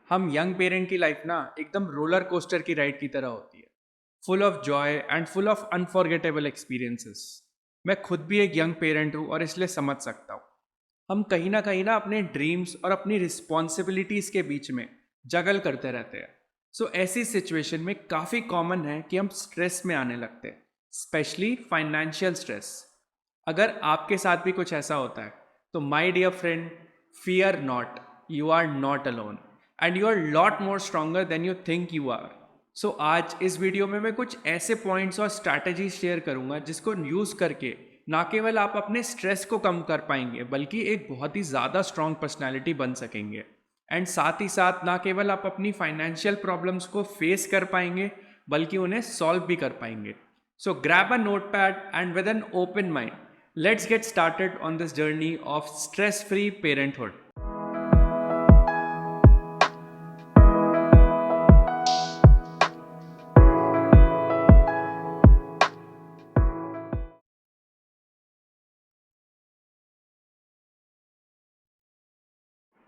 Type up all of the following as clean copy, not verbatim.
हम young parent की life ना एकदम रोलर कोस्टर की राइड की तरह होती है, full of Joy and full of unforgettable experiences. मैं खुद भी एक यंग पेरेंट हूँ और इसलिए समझ सकता हूँ। हम कहीं ना अपने ड्रीम्स और अपनी रिस्पॉन्सिबिलिटीज के बीच में जगल करते रहते हैं। सो ऐसी सिचुएशन में काफ़ी कॉमन है कि हम स्ट्रेस में आने लगते हैं, स्पेशली फाइनेंशियल स्ट्रेस। अगर आपके साथ भी कुछ ऐसा होता है तो my dear friend, fear not, you are not alone and you are lot more stronger than you think you are. So आज इस वीडियो में मैं कुछ ऐसे पॉइंट्स और स्ट्रैटेजीज शेयर करूंगा जिसको यूज़ करके ना केवल आप अपने स्ट्रेस को कम कर पाएंगे बल्कि एक बहुत ही ज़्यादा स्ट्रांग पर्सनैलिटी बन सकेंगे। एंड साथ ही साथ ना केवल आप अपनी फाइनेंशियल प्रॉब्लम्स को फेस कर पाएंगे बल्कि उन्हें सॉल्व भी कर पाएंगे। सो grab a note pad and with an open mind, let's get started on this journey of stress free parenthood.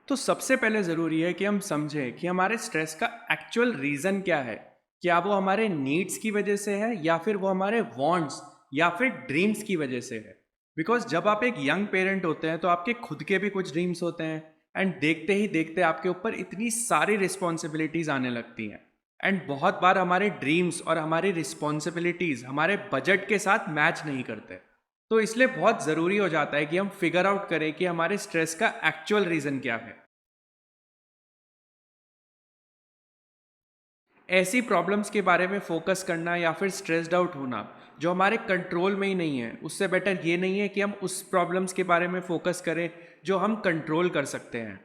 तो सबसे पहले ज़रूरी है कि हम समझें कि हमारे स्ट्रेस का एक्चुअल रीज़न क्या है। क्या वो हमारे नीड्स की वजह से है या फिर वो हमारे वांट्स या फिर ड्रीम्स की वजह से है। बिकॉज जब आप एक यंग पेरेंट होते हैं तो आपके खुद के भी कुछ ड्रीम्स होते हैं, एंड देखते ही देखते आपके ऊपर इतनी सारी रिस्पॉन्सिबिलिटीज़ आने लगती हैं। एंड बहुत बार हमारे ड्रीम्स और हमारी रिस्पॉन्सिबिलिटीज़ हमारे बजट के साथ मैच नहीं करते। तो इसलिए बहुत ज़रूरी हो जाता है कि हम फिगर आउट करें कि हमारे स्ट्रेस का एक्चुअल रीज़न क्या है। ऐसी प्रॉब्लम्स के बारे में फोकस करना या फिर स्ट्रेस्ड आउट होना जो हमारे कंट्रोल में ही नहीं है, उससे बेटर ये नहीं है कि हम उस प्रॉब्लम्स के बारे में फोकस करें जो हम कंट्रोल कर सकते हैं।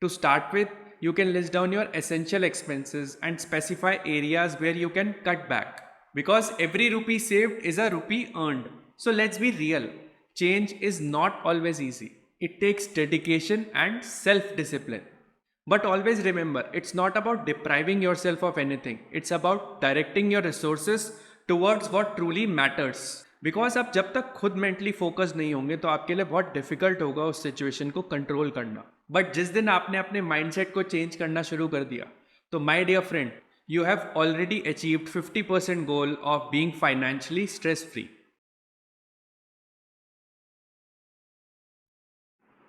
To start with, you can list down your essential expenses and specify areas where you can cut back, because every rupee saved is a rupee earned. So let's be real, change is not always easy, it takes dedication and self discipline. But always remember, it's not about depriving yourself of anything. It's about directing your resources towards what truly matters. Because आप जब तक खुद mentally focus नहीं होंगे तो आपके लिए बहुत डिफिकल्ट होगा उस सिचुएशन को कंट्रोल करना। बट जिस दिन आपने अपने माइंडसेट को चेंज करना शुरू कर दिया तो my dear friend, you have already achieved 50% goal of being financially stress free.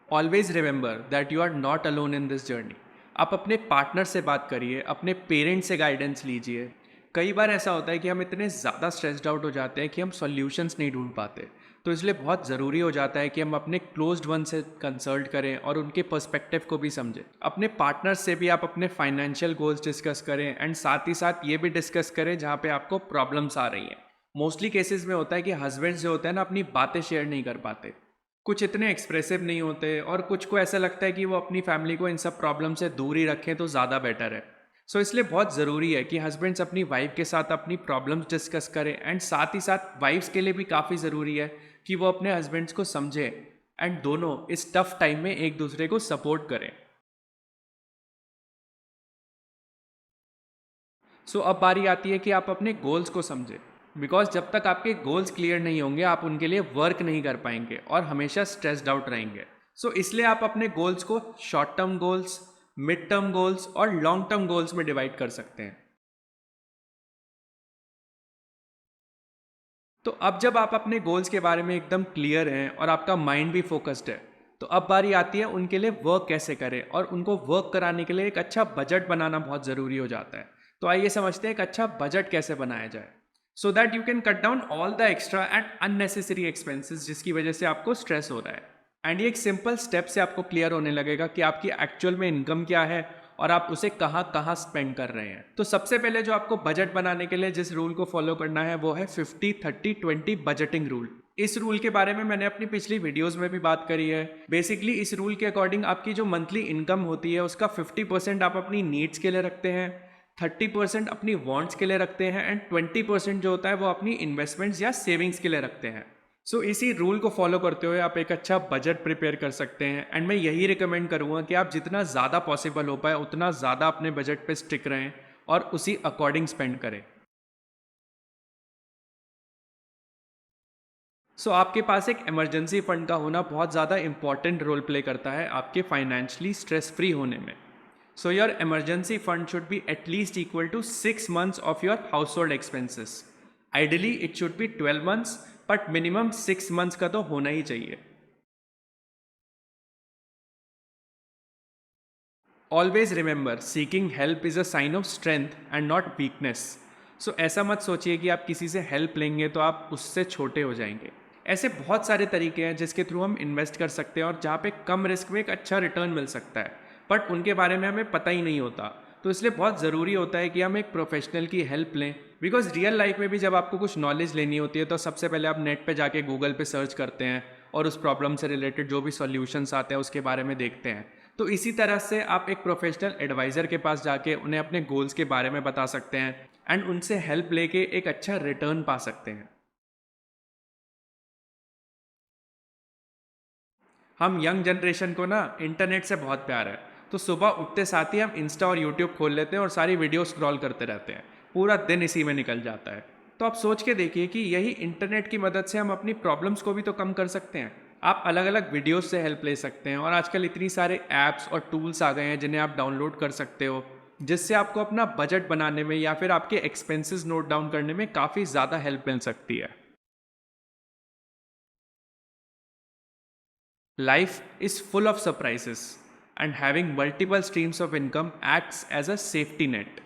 Always remember that you are not alone in this journey. आप अपने पार्टनर से बात करिए, अपने पेरेंट्स से गाइडेंस लीजिए। कई बार ऐसा होता है कि हम इतने ज़्यादा स्ट्रेस्ड आउट हो जाते हैं कि हम सॉल्यूशंस नहीं ढूंढ पाते। तो इसलिए बहुत ज़रूरी हो जाता है कि हम अपने क्लोज्ड वन से कंसल्ट करें और उनके पर्सपेक्टिव को भी समझें। अपने पार्टनर से भी आप अपने फाइनेंशियल गोल्स डिस्कस करें, एंड साथ ही साथ ये भी डिस्कस करें जहाँ पे आपको प्रॉब्लम्स आ रही हैं। मोस्टली केसेस में होता है कि हस्बैंड्स जो होते हैं ना अपनी बातें शेयर नहीं कर पाते, कुछ इतने एक्सप्रेसिव नहीं होते, और कुछ को ऐसा लगता है कि वो अपनी फैमिली को इन सब प्रॉब्लम से दूर ही रखें तो ज़्यादा बेटर है। सो इसलिए बहुत ज़रूरी है कि हस्बैंड्स अपनी वाइफ के साथ अपनी प्रॉब्लम्स डिस्कस करें, एंड साथ ही साथ वाइफ्स के लिए भी काफ़ी ज़रूरी है कि वो अपने हस्बैंड्स को समझें एंड दोनों इस टफ टाइम में एक दूसरे को सपोर्ट करें। सो अब बारी आती है कि आप अपने गोल्स को समझें। बिकॉज जब तक आपके गोल्स क्लियर नहीं होंगे आप उनके लिए वर्क नहीं कर पाएंगे और हमेशा स्ट्रेस्ड आउट रहेंगे। सो इसलिए आप अपने गोल्स को short term goals, mid term goals और लॉन्ग टर्म गोल्स में डिवाइड कर सकते हैं। तो अब जब आप अपने गोल्स के बारे में एकदम क्लियर हैं और आपका माइंड भी फोकस्ड है, तो अब बारी आती है उनके लिए वर्क कैसे करें, और उनको वर्क कराने के लिए एक अच्छा बजट बनाना बहुत ज़रूरी हो जाता है। तो आइए समझते हैं एक अच्छा बजट कैसे बनाया जाए, so that you can cut down all the extra and unnecessary expenses जिसकी वजह से आपको स्ट्रेस हो रहा है। एंड ये एक सिंपल स्टेप से आपको क्लियर होने लगेगा कि आपकी एक्चुअल में इनकम क्या है और आप उसे कहाँ कहाँ स्पेंड कर रहे हैं। तो सबसे पहले जो आपको बजट बनाने के लिए जिस रूल को फॉलो करना है वो है 50-30-20 बजटिंग रूल। इस रूल के बारे में मैंने अपनी पिछली वीडियोस में भी बात करी है। बेसिकली इस रूल के अकॉर्डिंग आपकी जो मंथली इनकम होती है उसका 50% आप अपनी नीड्स के लिए रखते हैं, 30% अपनी वांट्स के लिए रखते हैं, एंड 20% जो होता है वो अपनी इन्वेस्टमेंट्स या सेविंग्स के लिए रखते हैं। सो इसी रूल को फॉलो करते हुए आप एक अच्छा बजट प्रिपेयर कर सकते हैं, एंड मैं यही रिकमेंड करूँगा कि आप जितना ज़्यादा पॉसिबल हो पाए उतना ज़्यादा अपने बजट पे स्टिक रहें और उसी अकॉर्डिंग स्पेंड करें। सो आपके पास एक इमरजेंसी फंड का होना बहुत ज़्यादा इंपॉर्टेंट रोल प्ले करता है आपके फाइनेंशियली स्ट्रेस फ्री होने में। So your emergency fund should be at least equal to 6 months of your household expenses. Ideally it should be 12 months, but minimum 6 months का तो होना ही चाहिए. Always remember, seeking help is a sign of strength and not weakness. So ऐसा मत सोचिए कि आप किसी से हेल्प लेंगे तो आप उससे छोटे हो जाएंगे. ऐसे बहुत सारे तरीके हैं जिसके थ्रू हम इन्वेस्ट कर सकते हैं और जहाँ पे कम रिस्क में एक अच्छा रिटर्न मिल सकता है, बट उनके बारे में हमें पता ही नहीं होता. तो इसलिए बहुत ज़रूरी होता है कि हम एक प्रोफेशनल की हेल्प लें. बिकॉज रियल लाइफ में भी जब आपको कुछ नॉलेज लेनी होती है तो सबसे पहले आप नेट पे जाके गूगल पे सर्च करते हैं और उस प्रॉब्लम से रिलेटेड जो भी सॉल्यूशंस आते हैं उसके बारे में देखते हैं. तो इसी तरह से आप एक प्रोफेशनल एडवाइज़र के पास जाके उन्हें अपने गोल्स के बारे में बता सकते हैं एंड उनसे हेल्प लेके एक अच्छा रिटर्न पा सकते हैं. हम यंग जनरेशन को ना इंटरनेट से बहुत प्यार है, तो सुबह उठते साथ ही हम इंस्टा और यूट्यूब खोल लेते हैं और सारी वीडियो स्क्रॉल करते रहते हैं. पूरा दिन इसी में निकल जाता है. तो आप सोच के देखिए कि यही इंटरनेट की मदद से हम अपनी प्रॉब्लम्स को भी तो कम कर सकते हैं. आप अलग अलग वीडियोस से हेल्प ले सकते हैं और आजकल इतनी सारे ऐप्स और टूल्स आ गए हैं जिन्हें आप डाउनलोड कर सकते हो, जिससे आपको अपना बजट बनाने में या फिर आपके एक्सपेंसेस नोट डाउन करने में काफ़ी ज़्यादा हेल्प मिल सकती है. Life is full of surprises, and having multiple streams of income acts as a safety net.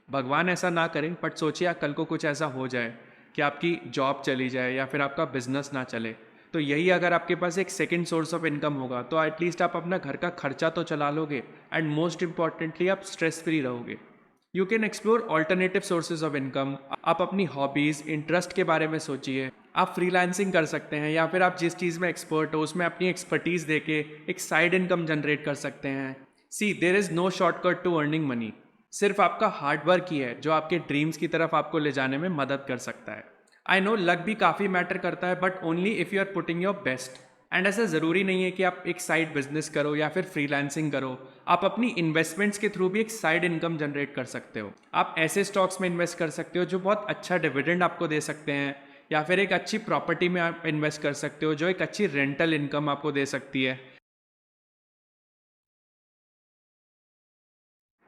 भगवान ऐसा ना करें, बट सोचिए कल को कुछ ऐसा हो जाए कि आपकी जॉब चली जाए या फिर आपका बिजनेस ना चले. तो यही अगर आपके पास एक सेकंड सोर्स ऑफ इनकम होगा तो एटलीस्ट आप अपना घर का खर्चा तो चला लोगे एंड मोस्ट इंपॉर्टेंटली आप स्ट्रेस फ्री रहोगे. You can explore alternative sources of income. आप अपनी हॉबीज़ इंटरेस्ट के बारे में सोचिए. आप फ्रीलांसिंग कर सकते हैं या फिर आप जिस चीज़ में एक्सपर्ट हो उसमें अपनी एक्सपर्टीज़ देके एक साइड इनकम जनरेट कर सकते हैं. See, there is no shortcut to earning money. सिर्फ आपका हार्ड वर्क ही है जो आपके ड्रीम्स की तरफ आपको ले जाने में मदद कर सकता है. आई नो लक भी काफ़ी मैटर करता है, but only if you are putting your best. And ऐसा ज़रूरी नहीं है कि आप एक साइड बिजनेस करो या फिर फ्रीलांसिंग करो. आप अपनी इन्वेस्टमेंट्स के थ्रू भी एक साइड इनकम जनरेट कर सकते हो. आप ऐसे स्टॉक्स में इन्वेस्ट कर सकते हो जो बहुत अच्छा डिविडेंड आपको दे सकते हैं, या फिर एक अच्छी प्रॉपर्टी में आप इन्वेस्ट कर सकते हो जो एक अच्छी रेंटल इनकम आपको दे सकती है.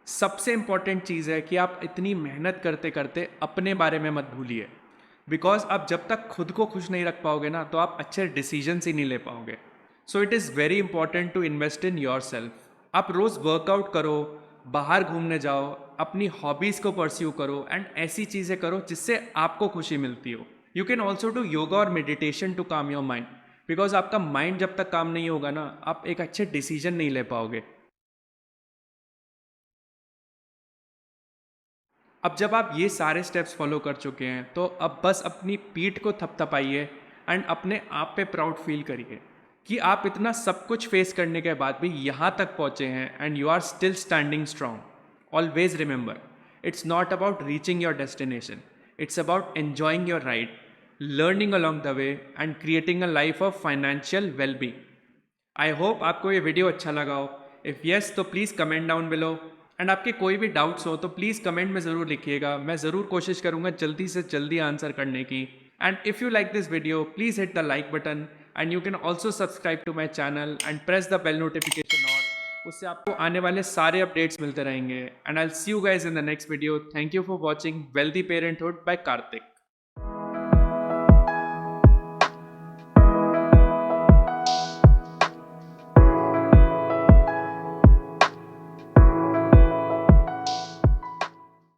सबसे इंपॉर्टेंट चीज़ है कि आप इतनी मेहनत करते करते अपने बारे में मत भूलिए. बिकॉज आप जब तक खुद को खुश नहीं रख पाओगे ना तो आप अच्छे डिसीजंस ही नहीं ले पाओगे. So it is very important to invest in yourself. आप रोज़ वर्कआउट करो, बाहर घूमने जाओ, अपनी हॉबीज़ को परस्यू करो एंड ऐसी चीज़ें करो जिससे आपको खुशी मिलती हो. You can also do yoga और meditation to calm your mind. Because आपका माइंड जब तक काम नहीं होगा ना आप एक अच्छे डिसीजन नहीं ले पाओगे. अब जब आप ये सारे स्टेप्स फॉलो कर चुके हैं तो अब बस अपनी पीठ को थपथपाइए एंड अपने आप पे प्राउड फील करिए कि आप इतना सब कुछ फेस करने के बाद भी यहाँ तक पहुँचे हैं and you are still standing strong. Always remember, it's not about reaching your destination, it's about enjoying your ride, learning along the way and creating a life of financial wellbeing. I hope आपको ये video अच्छा लगा हो. If yes तो please comment down below. And आपके कोई भी doubts हो तो प्लीज़ कमेंट में ज़रूर लिखिएगा. मैं ज़रूर कोशिश करूँगा जल्दी से जल्दी आंसर करने की. And if you like this video please hit the like button and you can also subscribe to my channel and press the bell notification on. उससे आपको आने वाले सारे अपडेट्स मिलते रहेंगे. And I will see you guys in the next video. Thank you for watching Wealthy Parenthood by Kartik.